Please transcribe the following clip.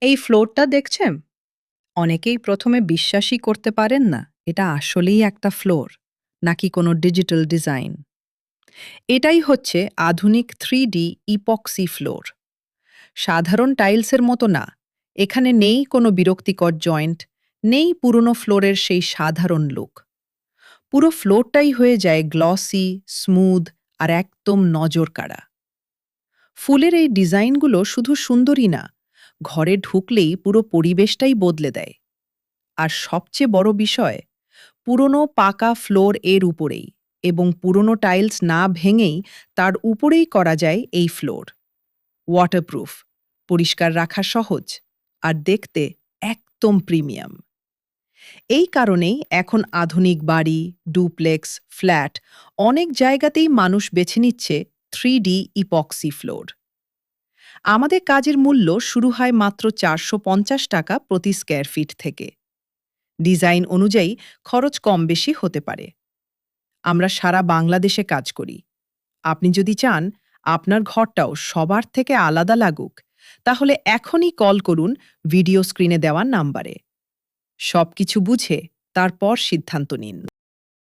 এই ফ্লোরটা দেখছেন? অনেকেই প্রথমে বিশ্বাসই করতে পারেন না এটা আসলেই একটা ফ্লোর নাকি কোনো ডিজিটাল ডিজাইন। এটাই হচ্ছে আধুনিক 3D ইপক্সি ফ্লোর। সাধারণ টাইলসের মতো না। এখানে নেই কোনো বিরক্তিকর জয়েন্ট, নেই পুরনো ফ্লোরের সেই সাধারণ লুক। পুরো ফ্লোরটাই হয়ে যায় গ্লসি, স্মুথ আর একদম নজর কাড়া। ফুলের এই ডিজাইনগুলো শুধু সুন্দরই না, ঘরে ঢুকলেই পুরো পরিবেশটাই বদলে দেয়। আর সবচেয়ে বড় বিষয়, পুরনো পাকা ফ্লোর এর উপরেই, এবং পুরনো টাইলস না ভেঙেই তার উপরেই করা যায় এই ফ্লোর। ওয়াটারপ্রুফ, পরিষ্কার রাখা সহজ, আর দেখতে একদম প্রিমিয়াম। এই কারণেই এখন আধুনিক বাড়ি, ডুপ্লেক্স, ফ্ল্যাট অনেক জায়গাতেই মানুষ বেছে নিচ্ছে 3D ইপক্সি ফ্লোর। আমাদের কাজের মূল্য শুরু হয় মাত্র ৳450 প্রতি স্কয়ার ফিট থেকে। ডিজাইন অনুযায়ী খরচ কম বেশি হতে পারে। আমরা সারা বাংলাদেশে কাজ করি। আপনি যদি চান আপনার ঘরটাও সবার থেকে আলাদা লাগুক, তাহলে এখনই কল করুন ভিডিও স্ক্রিনে দেওয়া নাম্বারে। সবকিছু বুঝে তারপর সিদ্ধান্ত নিন।